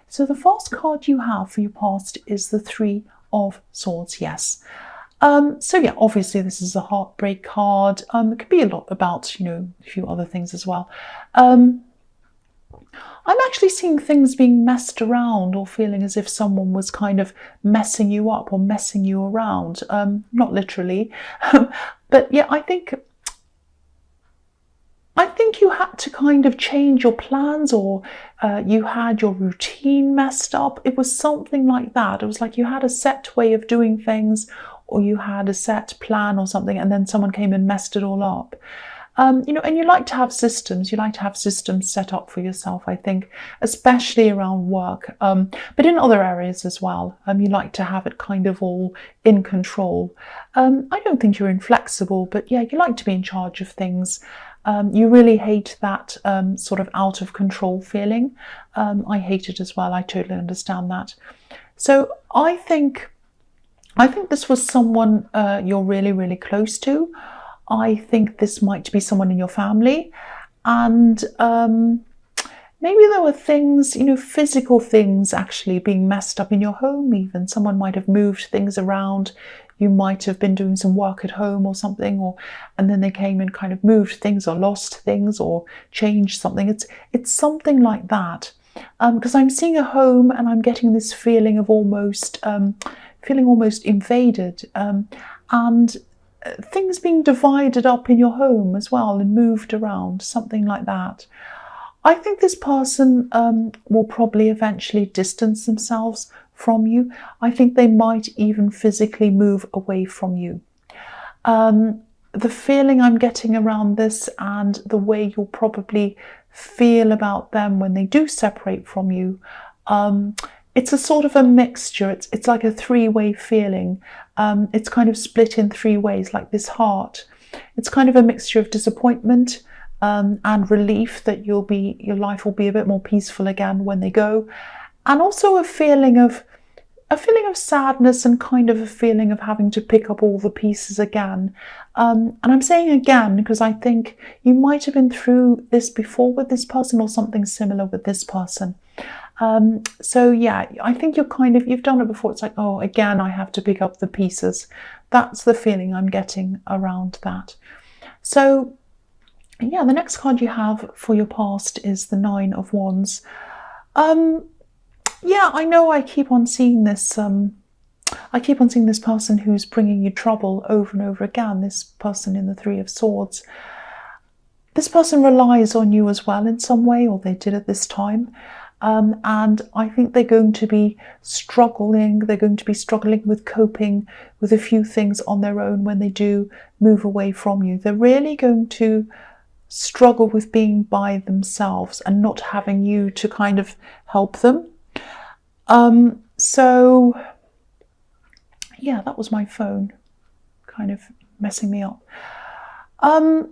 So the first card you have for your past is the Three of Swords, yes. So yeah, obviously this is a heartbreak card. It could be a lot about, a few other things as well. I'm actually seeing things being messed around, or feeling as if someone was kind of messing you up or messing you around. Not literally, but yeah, I think you had to kind of change your plans, or you had your routine messed up. It was something like that. It was like you had a set way of doing things, or you had a set plan or something, and then someone came and messed it all up. And you like to have systems. You like to have systems set up for yourself, I think, especially around work, but in other areas as well. You like to have it kind of all in control. I don't think you're inflexible, but yeah, you like to be in charge of things. You really hate that sort of out of control feeling. I hate it as well. I totally understand that. So I think this was someone you're really, really close to. I think this might be someone in your family, and maybe there were things, physical things actually being messed up in your home even. Someone might have moved things around. You might have been doing some work at home or something, and then they came and kind of moved things or lost things or changed something. It's something like that. Because I'm seeing a home and I'm getting this feeling of almost invaded, and things being divided up in your home as well and moved around, something like that. I think this person will probably eventually distance themselves from you. I think they might even physically move away from you. The feeling I'm getting around this, and the way you'll probably feel about them when they do separate from you, it's a sort of a mixture. It's like a three-way feeling. It's kind of split in three ways, like this heart. It's kind of a mixture of disappointment and relief that your life will be a bit more peaceful again when they go, and also a feeling of sadness, and kind of a feeling of having to pick up all the pieces again. And I'm saying again because I think you might have been through this before with this person, or something similar with this person. So yeah, I think you've done it before. It's like, oh, again, I have to pick up the pieces. That's the feeling I'm getting around that. So yeah, the next card you have for your past is the Nine of Wands. Yeah, I know I keep on seeing this. I keep on seeing this person who's bringing you trouble over and over again. This person in the Three of Swords. This person relies on you as well in some way, or they did at this time. And I think they're going to be struggling. They're going to be struggling with coping with a few things on their own when they do move away from you. They're really going to struggle with being by themselves and not having you to kind of help them. So yeah, that was my phone kind of messing me up. I'm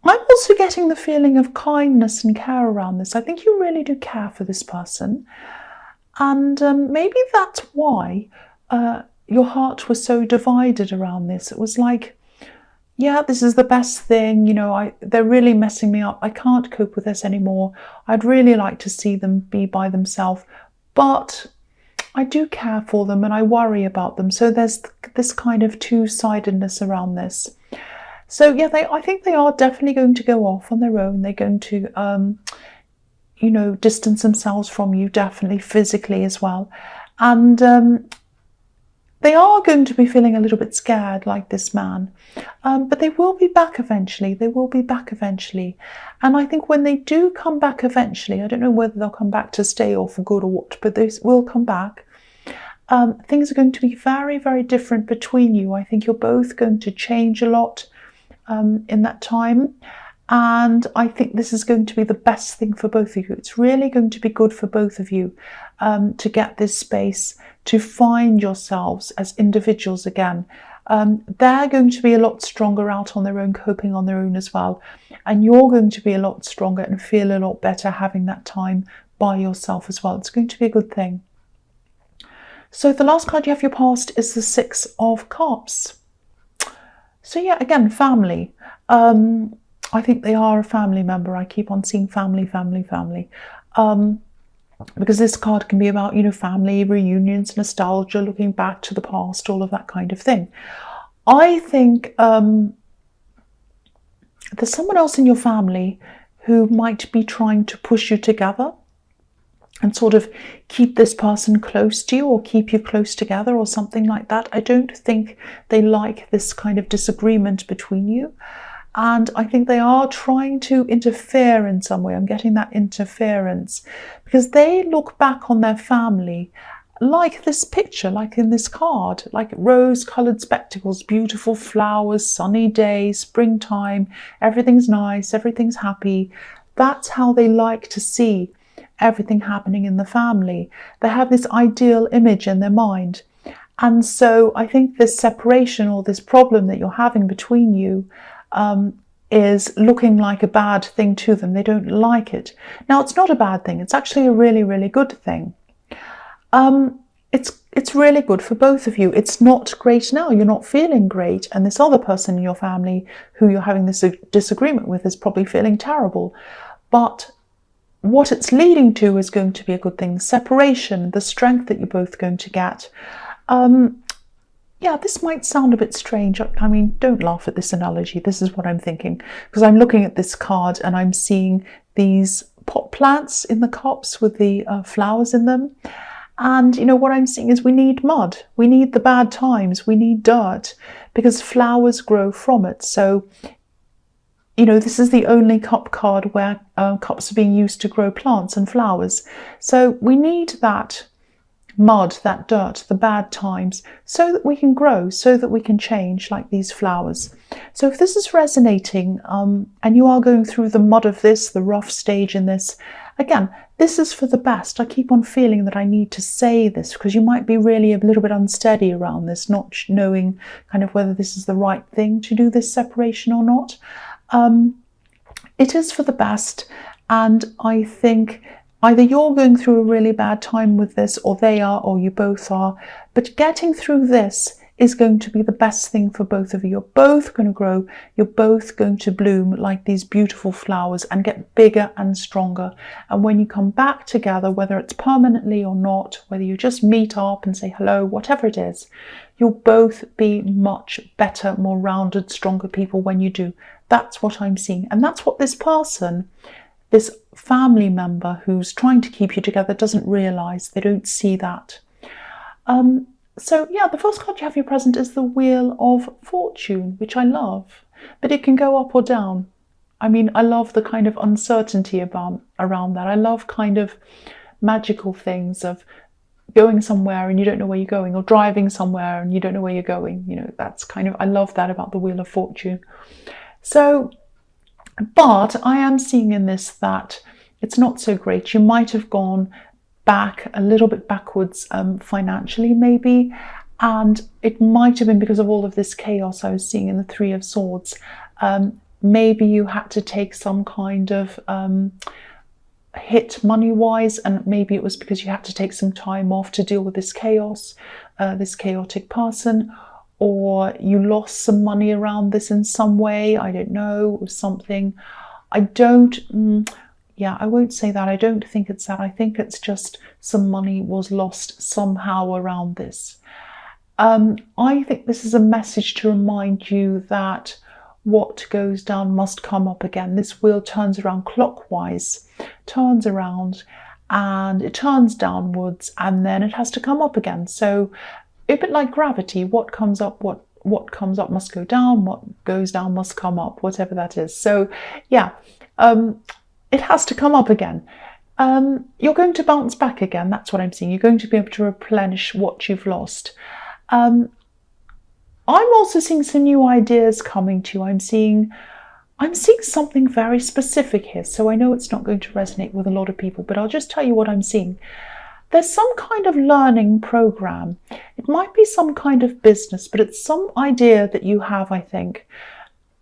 also getting the feeling of kindness and care around this. I think you really do care for this person. And maybe that's why your heart was so divided around this. It was like, yeah, this is the best thing, they're really messing me up. I can't cope with this anymore. I'd really like to see them be by themselves, but I do care for them and I worry about them. So there's this kind of two-sidedness around this. So yeah, I think they are definitely going to go off on their own. They're going to, distance themselves from you, definitely physically as well. And they are going to be feeling a little bit scared, like this man. But they will be back eventually. They will be back eventually. And I think when they do come back eventually, I don't know whether they'll come back to stay or for good or what, but they will come back. Things are going to be very, very different between you. I think you're both going to change a lot in that time. And I think this is going to be the best thing for both of you. It's really going to be good for both of you to get this space, to find yourselves as individuals again. They're going to be a lot stronger out on their own, coping on their own as well. And you're going to be a lot stronger and feel a lot better having that time by yourself as well. It's going to be a good thing. So the last card you have for your past is the Six of Cups. So yeah, again, family. I think they are a family member. I keep on seeing family, family, family. because this card can be about, family reunions, nostalgia, looking back to the past, all of that kind of thing. I think there's someone else in your family who might be trying to push you together and sort of keep this person close to you, or keep you close together, or something like that. I don't think they like this kind of disagreement between you. And I think they are trying to interfere in some way. I'm getting that interference because they look back on their family like this picture, like in this card, like rose-coloured spectacles, beautiful flowers, sunny day, springtime, everything's nice, everything's happy. That's how they like to see everything happening in the family. They have this ideal image in their mind. And so I think this separation, or this problem that you're having between you, is looking like a bad thing to them. They don't like it. Now, it's not a bad thing. It's actually a really, really good thing. It's really good for both of you. It's not great now. You're not feeling great. And this other person in your family who you're having this disagreement with is probably feeling terrible. But what it's leading to is going to be a good thing. Separation, the strength that you're both going to get. Yeah, this might sound a bit strange. I mean, don't laugh at this analogy. This is what I'm thinking, because I'm looking at this card and I'm seeing these pot plants in the cups with the flowers in them. And, what I'm seeing is we need mud. We need the bad times. We need dirt, because flowers grow from it. So, this is the only cup card where cups are being used to grow plants and flowers. So we need that mud, that dirt, the bad times, so that we can grow, so that we can change like these flowers. So if this is resonating and you are going through the mud of this, the rough stage in this, again, this is for the best. I keep on feeling that I need to say this because you might be really a little bit unsteady around this, not knowing kind of whether this is the right thing to do this separation or not. It is for the best, and I think either you're going through a really bad time with this, or they are, or you both are. But getting through this is going to be the best thing for both of you. You're both going to grow. You're both going to bloom like these beautiful flowers and get bigger and stronger. And when you come back together, whether it's permanently or not, whether you just meet up and say hello, whatever it is, you'll both be much better, more rounded, stronger people when you do. That's what I'm seeing. And that's what this person, this family member who's trying to keep you together, doesn't realise. They don't see that. So yeah, the first card you have your present is the Wheel of Fortune, which I love, but it can go up or down. I mean, I love the kind of uncertainty around that. I love kind of magical things of going somewhere and you don't know where you're going, or driving somewhere and you don't know where you're going. That's kind of, I love that about the Wheel of Fortune. So, but I am seeing in this that it's not so great. You might have gone back a little bit backwards financially maybe, and it might have been because of all of this chaos I was seeing in the Three of Swords. Maybe you had to take some kind of hit money-wise, and maybe it was because you had to take some time off to deal with this chaos, this chaotic person, or you lost some money around this in some way. I don't know, or something. I won't say that. I don't think it's that. I think it's just some money was lost somehow around this. I think this is a message to remind you that what goes down must come up again. This wheel turns around clockwise, turns around, and it turns downwards, and then it has to come up again. So a bit like gravity, what comes up, what comes up must go down, what goes down must come up, whatever that is. So yeah, it has to come up again. You're going to bounce back again. That's what I'm seeing. You're going to be able to replenish what you've lost. I'm also seeing some new ideas coming to you. I'm seeing something very specific here. So I know it's not going to resonate with a lot of people, but I'll just tell you what I'm seeing. There's some kind of learning program. It might be some kind of business, but it's some idea that you have, I think,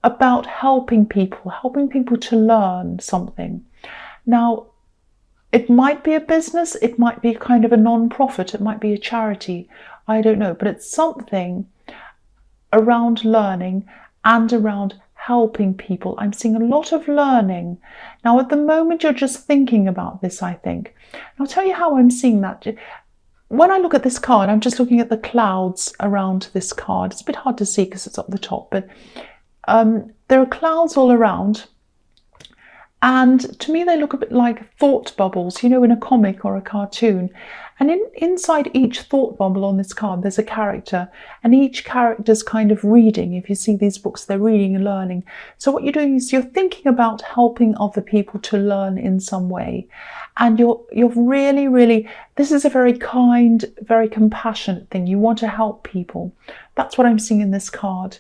about helping people to learn something. Now, it might be a business, it might be kind of a non-profit, it might be a charity, I don't know, but it's something around learning and around helping people. I'm seeing a lot of learning. Now, at the moment, you're just thinking about this, I think. And I'll tell you how I'm seeing that. When I look at this card, I'm just looking at the clouds around this card. It's a bit hard to see because it's up the top, but there are clouds all around. And to me, they look a bit like thought bubbles, in a comic or a cartoon. And inside each thought bubble on this card, there's a character. And each character's kind of reading. If you see these books, they're reading and learning. So what you're doing is you're thinking about helping other people to learn in some way. And you're really, really, this is a very kind, very compassionate thing. You want to help people. That's what I'm seeing in this card.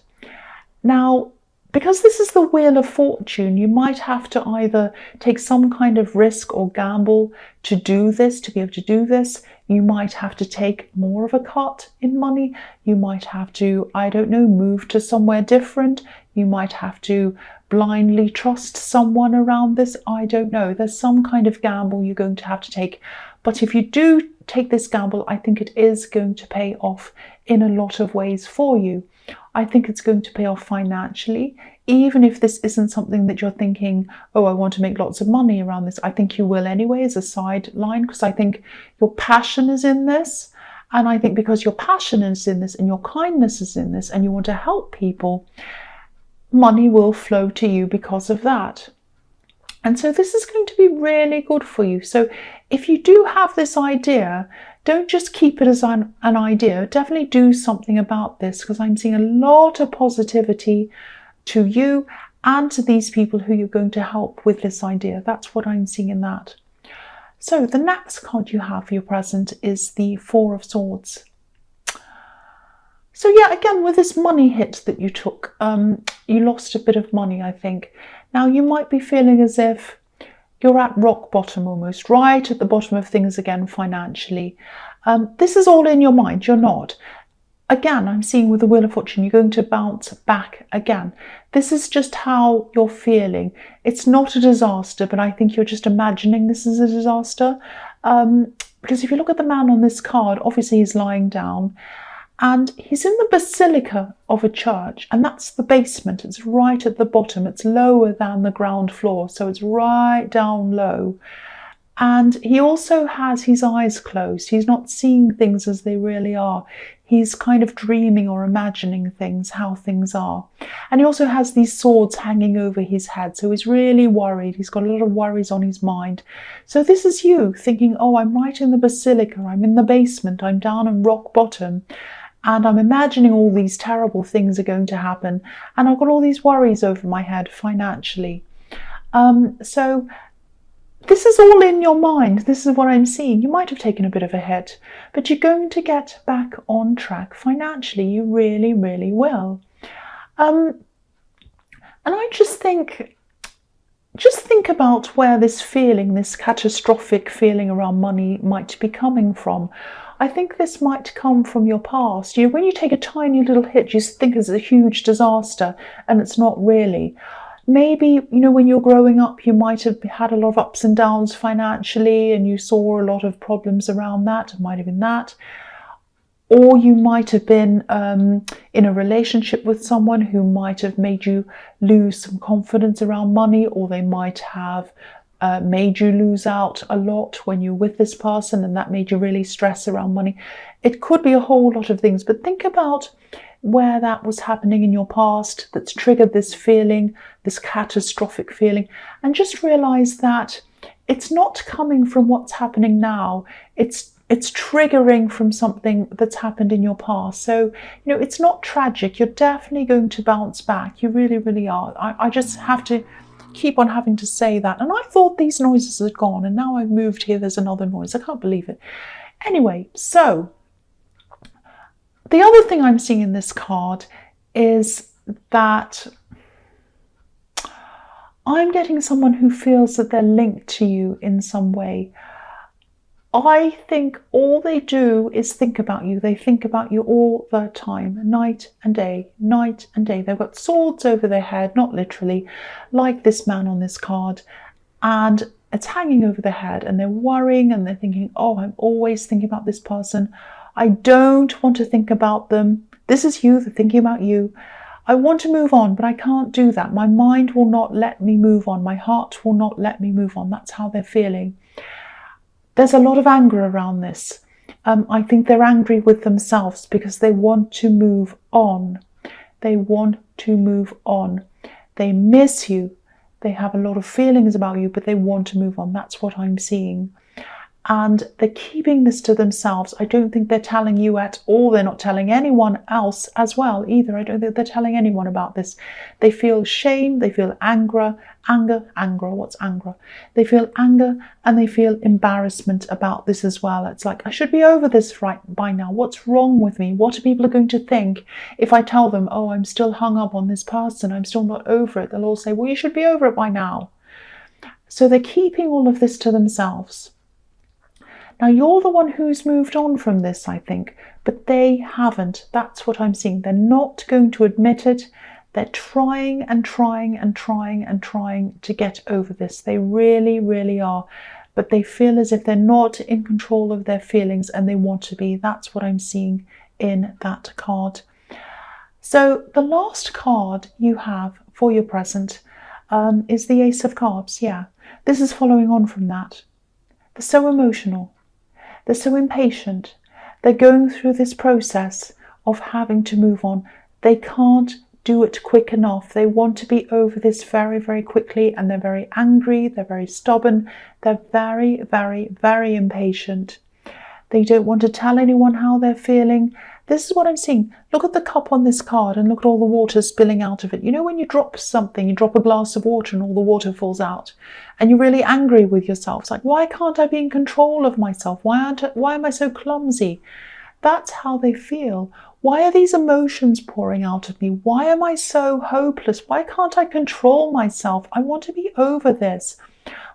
Now, because this is the Wheel of Fortune, you might have to either take some kind of risk or gamble to do this, to be able to do this. You might have to take more of a cut in money. You might have to, I don't know, move to somewhere different. You might have to blindly trust someone around this. I don't know. There's some kind of gamble you're going to have to take. But if you do take this gamble, I think it is going to pay off in a lot of ways for you. I think it's going to pay off financially, even if this isn't something that you're thinking, oh, I want to make lots of money around this. I think you will anyway as a sideline, because I think your passion is in this. And I think because your passion is in this and your kindness is in this and you want to help people, money will flow to you because of that. And so this is going to be really good for you. So if you do have this idea, don't just keep it as an idea. Definitely do something about this, because I'm seeing a lot of positivity to you and to these people who you're going to help with this idea. That's what I'm seeing in that. So the next card you have for your present is the Four of Swords. So yeah, again, with this money hit that you took, you lost a bit of money, I think. Now you might be feeling as if you're at rock bottom almost, right at the bottom of things again financially. This is all in your mind, you're not. Again, I'm seeing with the Wheel of Fortune, you're going to bounce back again. This is just how you're feeling. It's not a disaster, but I think you're just imagining this is a disaster. Because if you look at the man on this card, obviously he's lying down. And he's in the basilica of a church, and that's the basement. It's right at the bottom. It's lower than the ground floor, so it's right down low. And he also has his eyes closed. He's not seeing things as they really are. He's kind of dreaming or imagining things, how things are. And he also has these swords hanging over his head, so he's really worried. He's got a lot of worries on his mind. So this is you thinking, oh, I'm right in the basilica. I'm in the basement. I'm down on rock bottom. And I'm imagining all these terrible things are going to happen. And I've got all these worries over my head financially. So this is all in your mind. This is what I'm seeing. You might have taken a bit of a hit, but you're going to get back on track financially. You really, really will. And I just think about where this feeling, this catastrophic feeling around money might be coming from. I think this might come from your past. When you take a tiny little hit, you think it's a huge disaster, and it's not really. Maybe, when you're growing up, you might have had a lot of ups and downs financially, and you saw a lot of problems around that. It might have been that. Or you might have been in a relationship with someone who might have made you lose some confidence around money, or they might have made you lose out a lot when you're with this person, and that made you really stress around money. It could be a whole lot of things, but think about where that was happening in your past that's triggered this feeling, this catastrophic feeling, and just realize that it's not coming from what's happening now. It's triggering from something that's happened in your past. So, it's not tragic. You're definitely going to bounce back. You really, really are. I just have to keep on having to say that. And I thought these noises had gone, and now I've moved here, there's another noise. I can't believe it. Anyway, so the other thing I'm seeing in this card is that I'm getting someone who feels that they're linked to you in some way. I think all they do is think about you. They think about you all the time, night and day, night and day. They've got swords over their head, not literally, like this man on this card. And it's hanging over their head, and they're worrying, and they're thinking, oh, I'm always thinking about this person. I don't want to think about them. This is you, they're thinking about you. I want to move on, but I can't do that. My mind will not let me move on. My heart will not let me move on. That's how they're feeling. There's a lot of anger around this. I think they're angry with themselves because they want to move on. They want to move on. They miss you. They have a lot of feelings about you, but they want to move on. That's what I'm seeing. And they're keeping this to themselves. I don't think they're telling you at all. They're not telling anyone else as well either. I don't think they're telling anyone about this. They feel shame. They feel anger. What's anger? They feel anger and they feel embarrassment about this as well. It's like, I should be over this right by now. What's wrong with me? What are people going to think if I tell them, oh, I'm still hung up on this person, I'm still not over it? They'll all say, well, you should be over it by now. So they're keeping all of this to themselves. Now, you're the one who's moved on from this, I think, but they haven't. That's what I'm seeing. They're not going to admit it. They're trying and trying and trying and trying to get over this. They really, really are. But they feel as if they're not in control of their feelings and they want to be. That's what I'm seeing in that card. So the last card you have for your present is the Ace of Cups. Yeah, this is following on from that. They're so emotional. They're so impatient. They're going through this process of having to move on. They can't do it quick enough. They want to be over this very, very quickly, and they're very angry. They're very stubborn. They're very, very, very impatient. They don't want to tell anyone how they're feeling. This is what I'm seeing. Look at the cup on this card and look at all the water spilling out of it. You know, when you drop something, you drop a glass of water and all the water falls out and you're really angry with yourself. It's like, why can't I be in control of myself? Why am I so clumsy? That's how they feel. Why are these emotions pouring out of me? Why am I so hopeless? Why can't I control myself? I want to be over this.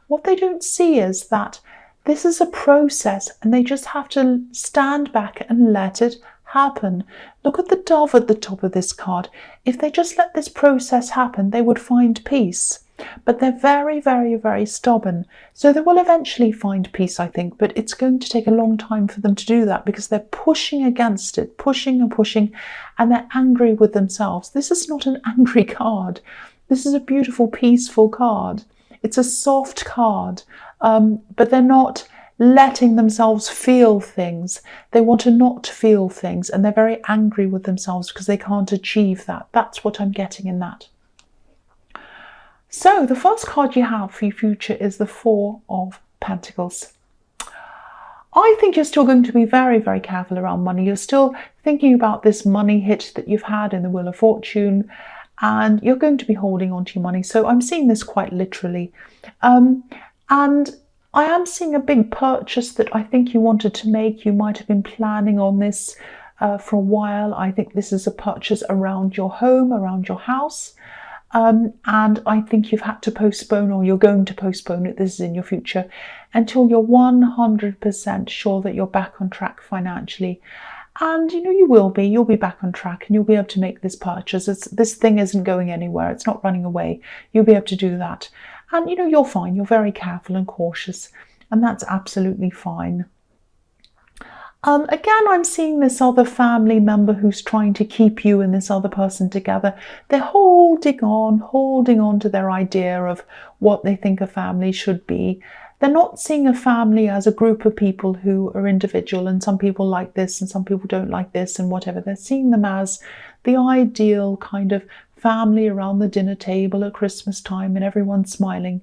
What they don't see is that this is a process and they just have to stand back and let it happen. Look at the dove at the top of this card. If they just let this process happen, they would find peace. But they're very, very, very stubborn. So they will eventually find peace, I think, but it's going to take a long time for them to do that because they're pushing against it, pushing and pushing, and they're angry with themselves. This is not an angry card. This is a beautiful, peaceful card. It's a soft card, but they're not letting themselves feel things. They want to not feel things, and they're very angry with themselves because they can't achieve that. That's what I'm getting in that. So the first card you have for your future is the Four of Pentacles. I think you're still going to be very, very careful around money. You're still thinking about this money hit that you've had in the Wheel of Fortune, and you're going to be holding on to your money. So I'm seeing this quite literally. And I am seeing a big purchase that I think you wanted to make. You might have been planning on this for a while. I think this is a purchase around your home, around your house. And I think you've had to postpone, or you're going to postpone it, this is in your future, until you're 100% sure that you're back on track financially. And you know, you'll be back on track and you'll be able to make this purchase. This thing isn't going anywhere. It's not running away. You'll be able to do that. And you know, you're fine. You're very careful and cautious, and that's absolutely fine. Again, I'm seeing this other family member who's trying to keep you and this other person together. They're holding on to their idea of what they think a family should be. They're not seeing a family as a group of people who are individual, and some people like this and some people don't like this and whatever. They're seeing them as the ideal kind of family around the dinner table at Christmas time and everyone's smiling.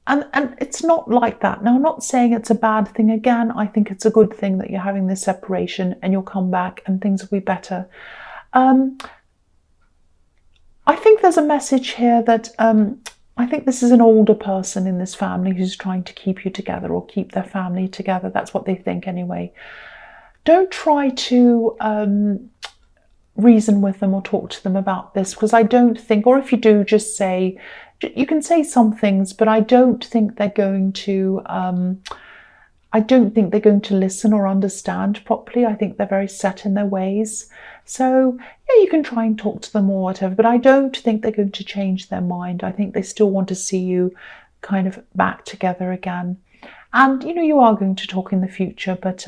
And it's not like that. Now, I'm not saying it's a bad thing. Again, I think it's a good thing that you're having this separation and you'll come back and things will be better. I think there's a message here that I think this is an older person in this family who's trying to keep you together or keep their family together. That's what they think anyway. Don't try to reason with them or talk to them about this, because I don't think, or if you do, just say, you can say some things, but I don't think they're going to listen or understand properly. I think they're very set in their ways. So yeah, you can try and talk to them or whatever, but I don't think they're going to change their mind. I think they still want to see you kind of back together again. And you know, you are going to talk in the future, but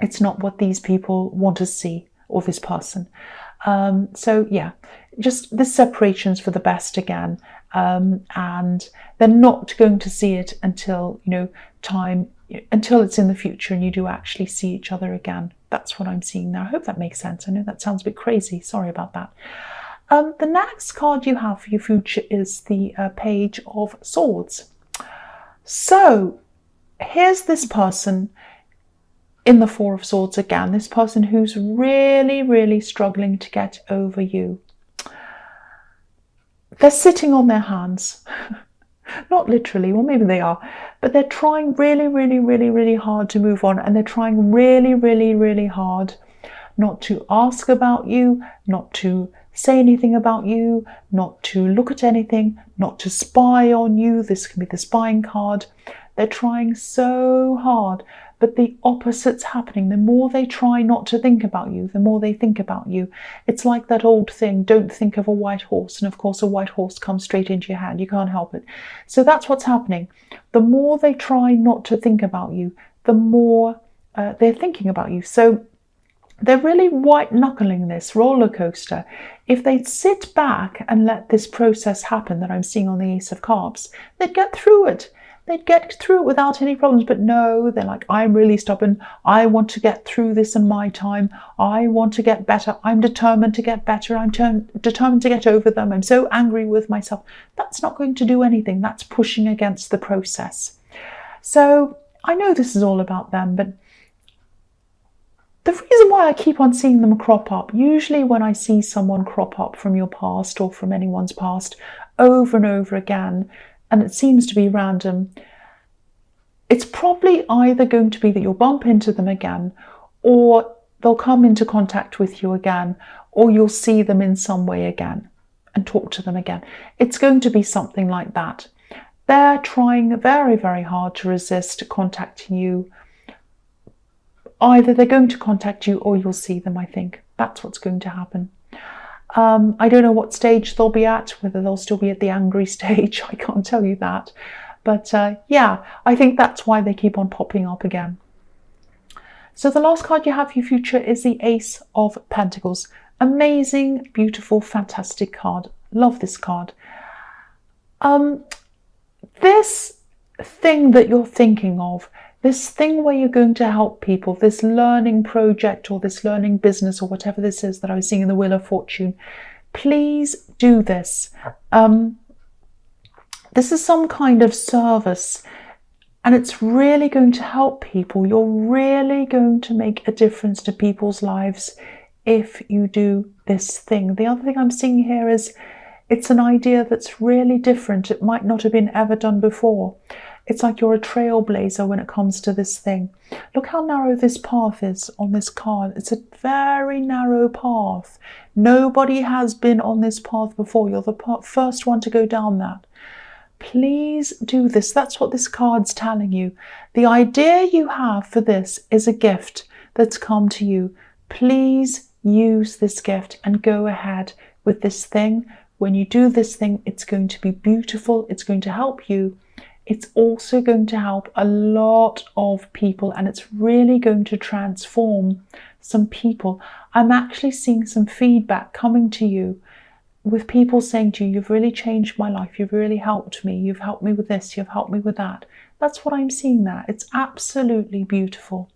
it's not what these people want to see, or this person. So yeah, just this separation's for the best again, and they're not going to see it until, until it's in the future and you do actually see each other again. That's what I'm seeing now. I hope that makes sense. I know that sounds a bit crazy. Sorry about that. The next card you have for your future is the Page of Swords. So here's this person in the Four of Swords again, this person who's really, really struggling to get over you. They're sitting on their hands. Not literally, well maybe they are, but they're trying really, really, really, really hard to move on, and they're trying really, really, really hard not to ask about you, not to say anything about you, not to look at anything, not to spy on you. This can be the spying card. They're trying so hard, but the opposite's happening. The more they try not to think about you, the more they think about you. It's like that old thing, don't think of a white horse. And of course, a white horse comes straight into your hand. You can't help it. So that's what's happening. The more they try not to think about you, the more they're thinking about you. So they're really white-knuckling this roller coaster. If they'd sit back and let this process happen that I'm seeing on the Ace of Cups, they'd get through it. They'd get through it without any problems. But no, they're like, I'm really stubborn. I want to get through this in my time. I want to get better. I'm determined to get better. I'm determined to get over them. I'm so angry with myself. That's not going to do anything. That's pushing against the process. So I know this is all about them, but the reason why I keep on seeing them crop up, usually when I see someone crop up from your past or from anyone's past over and over again, and it seems to be random, it's probably either going to be that you'll bump into them again, or they'll come into contact with you again, or you'll see them in some way again and talk to them again. It's going to be something like that. They're trying very, very hard to resist contacting you. Either they're going to contact you or you'll see them, I think. That's what's going to happen. I don't know what stage they'll be at, whether they'll still be at the angry stage. I can't tell you that. But yeah, I think that's why they keep on popping up again. So the last card you have for your future is the Ace of Pentacles. Amazing, beautiful, fantastic card. Love this card. This thing that you're thinking of, this thing where you're going to help people, this learning project or this learning business or whatever this is that I was seeing in the Wheel of Fortune, please do this. This is some kind of service, and it's really going to help people. You're really going to make a difference to people's lives if you do this thing. The other thing I'm seeing here is it's an idea that's really different. It might not have been ever done before. It's like you're a trailblazer when it comes to this thing. Look how narrow this path is on this card. It's a very narrow path. Nobody has been on this path before. You're the first one to go down that. Please do this. That's what this card's telling you. The idea you have for this is a gift that's come to you. Please use this gift and go ahead with this thing. When you do this thing, it's going to be beautiful. It's going to help you. It's also going to help a lot of people, and it's really going to transform some people. I'm actually seeing some feedback coming to you with people saying to you, you've really changed my life. You've really helped me. You've helped me with this. You've helped me with that. That's what I'm seeing there. It's absolutely beautiful.